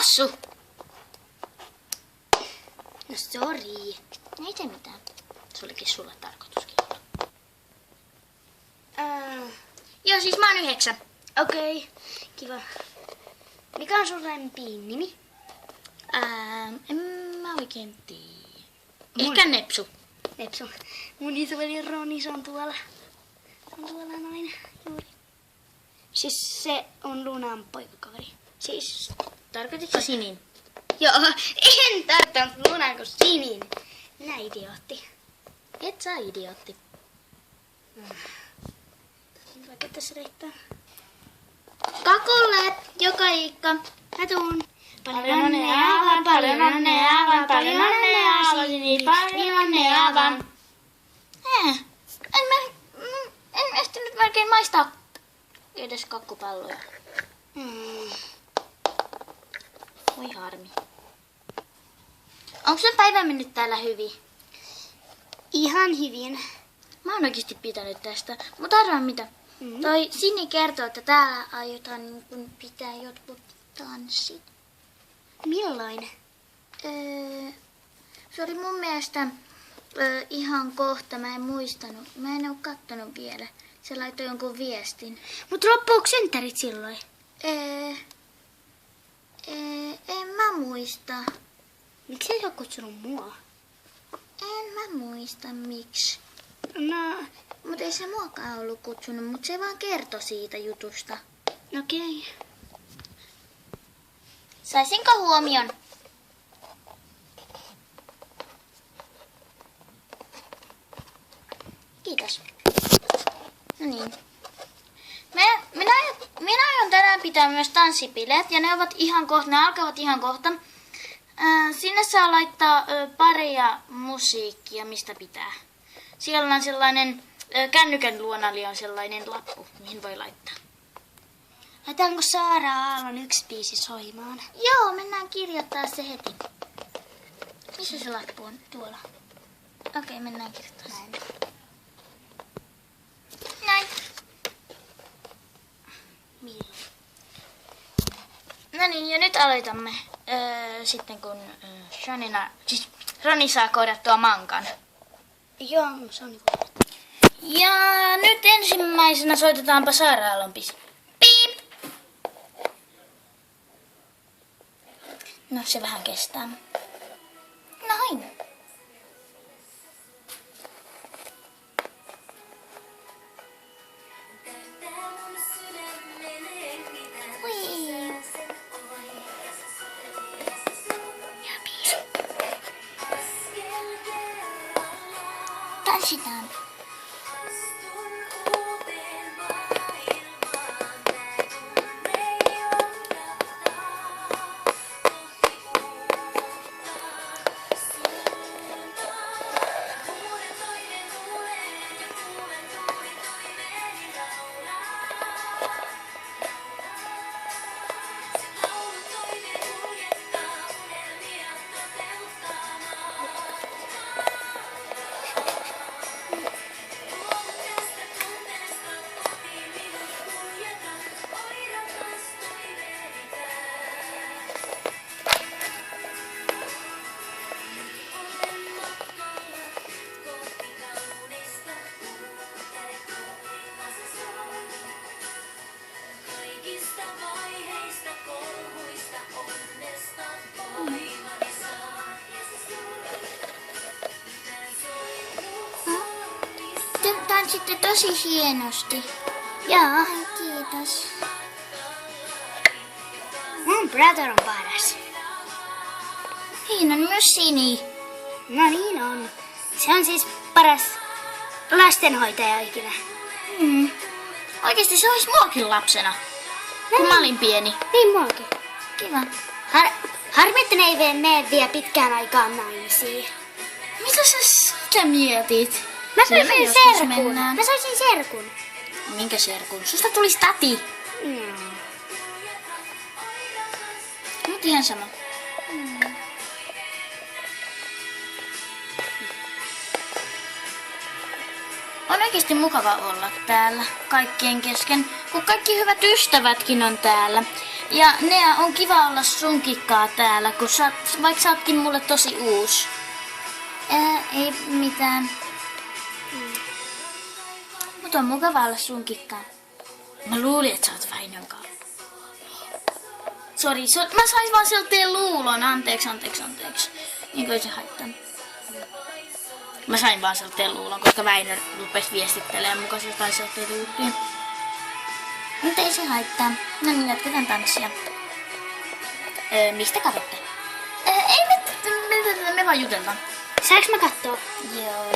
possu! No sori. Ei tee mitään. Se olikin sulle tarkoituskin. Joo, siis mä oon 9. Okei, kiva. Mikä on sun lempiin nimi? En mä oikein tiedä. Ehkä Nepsu. Nepsu. Mun isoveli Roni, se on tuolla. Se on tuolla noin juuri. Siis se on Lunan poikakaveri. Siis, tarkoititko Sinin? Joo, en tarttunut Lunan kuin Sinin. Minä idiootti. Et sä idiootti. Vaikka tässä riittää. Kakulle, joka ikka. Mä tuun. Paljon onnea vaan, paljon onnea vaan, paljon onnea haluaisin niin paljon onnea vaan. En ehtinyt melkein maistaa edes kakkupalloja. Voi harmi. Onko sun päivä mennyt täällä hyvin? Ihan hyvin. Mä oon oikeesti pitänyt tästä, mutta arvaan mitä. Toi Sini kertoo, että täällä aiotaan niin kun pitää jotkut tanssit. Milloin? Se oli mun mielestä ihan kohta, mä en muistanut. Mä en oo kattonut vielä. Se laittoi jonkun viestin. Mut loppuuko senttärit silloin? En mä muista. Miksi ei oo kutsunut mua? En mä muista miksi. No, Mut ei se muakaan ollut kutsunut, mut se vaan kertoi siitä jutusta. okei. Saisinko huomion? Kiitos. No niin. Minä aion tänään pitää myös tanssipileet ja ne alkavat ihan kohta. Sinne saa laittaa paria musiikkia, mistä pitää. Siellä on sellainen, kännykän luonali on sellainen lappu, mihin voi laittaa. Laitaanko Saara Aallon yksi biisi soimaan? Joo, mennään kirjoittaa se heti. Missä se lappu on? Tuolla. Okei, mennään kirjoittaa se. Näin. Milloin? No niin, ja nyt aloitamme. Sitten kun Roni saa korjattua mankan. Joo, se on niinku... Ja nyt ensimmäisenä soitetaanpa Saara Aallon biisi. Piip! No se vähän kestää. Noin. Tanssitaan. Te tanssitte tosi hienosti. Joo. Kiitos. Mun brother on paras. Siinä on myös Sini. No niin on. Se on siis paras lastenhoitaja ikinä. Oikeesti se olisi muakin lapsena, kun mä olin pieni. Niin muakin. Kiva. Harmi, että ne ei mene vielä pitkään aikaan naimisiin. Mitä sä sitä mietit? Mä Sinne saisin joskus serkun. mennään. Mä saisin serkun. Minkä serkun? Susta tulisi täti. Mut ihan sama. On oikeesti mukava olla täällä kaikkien kesken, kun kaikki hyvät ystävätkin on täällä. Ja ne on kiva olla sunkikkaa täällä, kun vaikka sä ootkin mulle tosi uusi. Ei mitään. Mutta on mukava olla sunkikkaa. Mä luulin, että sä oot Väinön kanssa. Sori, mä sais vaan sieltä teidän luulon. Anteeksi. Niin kuin se haittanut. Mä sain vaan sieltä teidän luulon, koska Väinö rupesi viestittelemään mukaan jotain sieltä teidän juttuja. Mutta ei se haittaa. No niin, jatketaan tanssia. Mistä katsotte? Ei me vaan jutellaan. Saanko mä kattoo? Joo.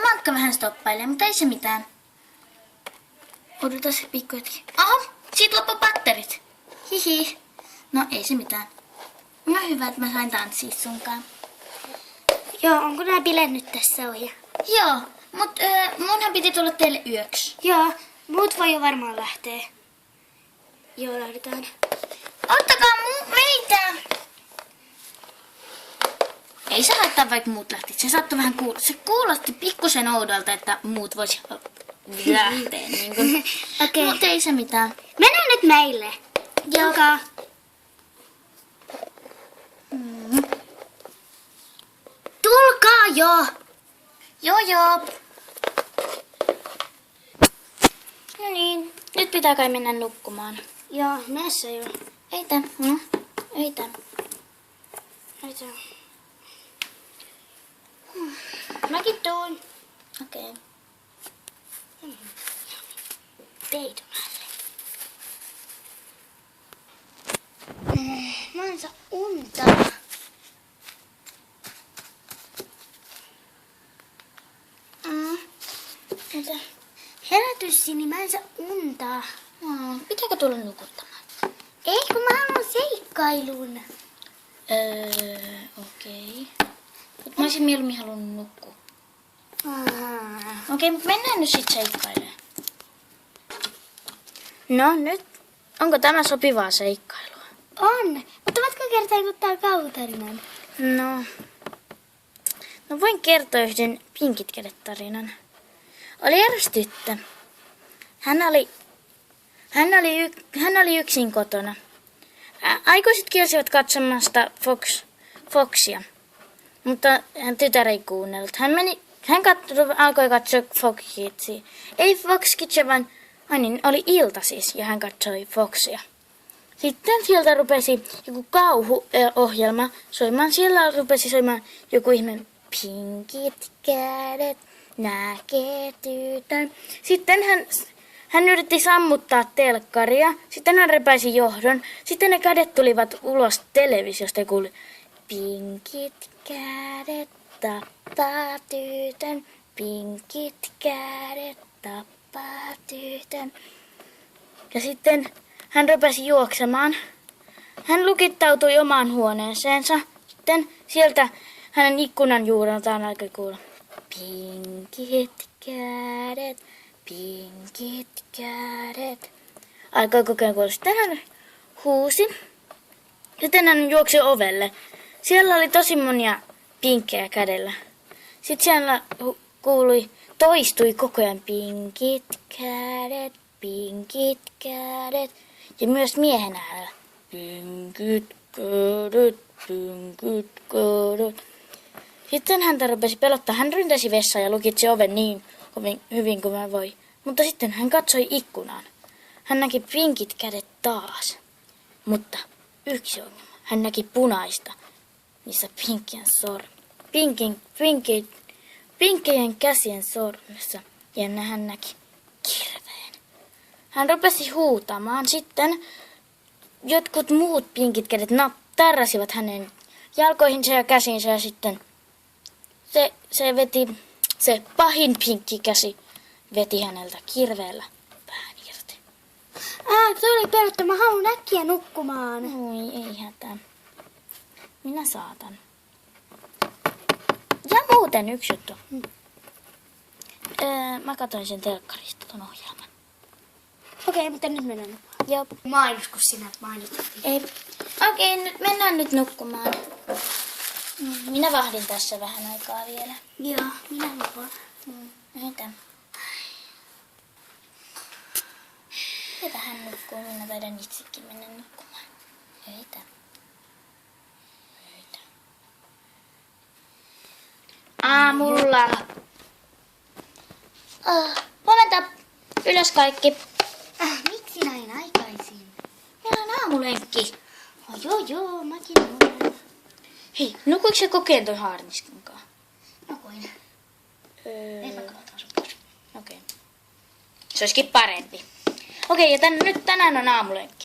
Mankka vähän stoppailee, mutta ei se mitään. Odota se pikku hetki. Aha, siitä loppu patterit. Hihi. No ei se mitään. No hyvä, että mä sain tanssia sunkaan. Joo, onko nää bileet nyt tässä ohi? Joo, mut munhan piti tulla teille yöksi. Joo, muut voi jo varmaan lähteä. Joo, lähdetään. Ottakaa meitä! Ei se haittaa, vaikka muut lähtis. Se saattoi vähän se kuulosti pikkusen oudolta, että muut vois lähteä. Niin kuin. Okei. Mutta ei se mitään. Mennään nyt meille. Joo. Tulkaa. Tulkaa jo! Joo. No niin, nyt pitää kai mennä nukkumaan. Joo, näissä jo. Ei tän. No, ei tän. Mäkin tuun. Okei. Peitonälle. Mä en saa unta. Herätyssini, mä en saa unta. Pitääkö tulla nukuttamaan? Ei, kun mä haluan seikkailun. Okei. Mut mä olisin mieluummin halunnut nukkua. Okei, mutta mennään nyt sit seikkailemaan. No nyt. Onko tämä sopivaa seikkailua? On. Mutta voitko kertoa, kun tää kauhutarinan? No voin kertoa yhden Pinkit kädet tarinan. Oli eräs tyttö. Hän oli yksin kotona. Aikuiset kielsivät katsomasta Foxia, mutta tytär ei kuunnellut. Hän alkoi katsoa Fox Kidsia. Ei Fox Kidsia, vaan oli ilta siis, ja hän katsoi Foxia. Sitten sieltä rupesi joku kauhuohjelma soimaan. Siellä rupesi soimaan joku ihme Pinkit kädet näkee tytön. Sitten hän yritti sammuttaa telkkaria. Sitten hän repäisi johdon. Sitten ne kädet tulivat ulos televisiosta ja kuului Pinkit kädet tappaa tytön. Pinkit kädet tappaa tytön. Ja sitten hän repäisi juoksemaan. Hän lukittautui omaan huoneeseensa. Sitten sieltä hänen ikkunan juureltaan alkoi kuulla Pinkit kädet, pinkit kädet. Alkoi kokeen kuulla. Sitten hän huusi. Sitten hän juoksi ovelle. Siellä oli tosi monia pinkkejä kädellä. Sitten siellä toistui koko ajan pinkit kädet. Ja myös miehen äänellä. Pinkit kädet. Sitten häntä rupesi pelottaa. Hän ryntäsi vessaan ja lukitsi oven niin hyvin kuin mä voi. Mutta sitten hän katsoi ikkunaan. Hän näki pinkit kädet taas. Mutta yksi ongelma. Hän näki punaista, missä pinkkien käsien sormessa. ja hän näki kirveen. Hän rupesi huutamaan. Sitten jotkut muut pinkit kädet tarrasivat hänen jalkoihinsa ja käsiinsä ja sitten se pahin pinkki käsi veti häneltä kirveellä pään irti. Se oli pelottava. Mä haluan äkkiä nukkumaan. Oi, ei hätää. Minä saatan. Ja muuten yksi juttu. Mä katsoin sen telkkarista ton ohjelman. Okei, mutta nyt mennään nukkumaan. Joo. Mainos, kun sinä mainitsit. Ei. Okei, nyt mennään nyt nukkumaan. Minä vahdin tässä vähän aikaa vielä. Joo, minä nukun. Mitä? Ja vähän nukkuu, minä taidan itsekin mennä nukkumaan. Eitä. Aamulla. Huomenta. Ylös kaikki. Miksi näin aikaisin? Meillä on aamulenkki. Joo, mäkin olen. Hei, nukuiko se kokeen toi haarniskankaan? Nukuin. Ei mä katsotaan sun pois. Okei. Se olisikin parempi. Okei, ja tänään on aamulenkki.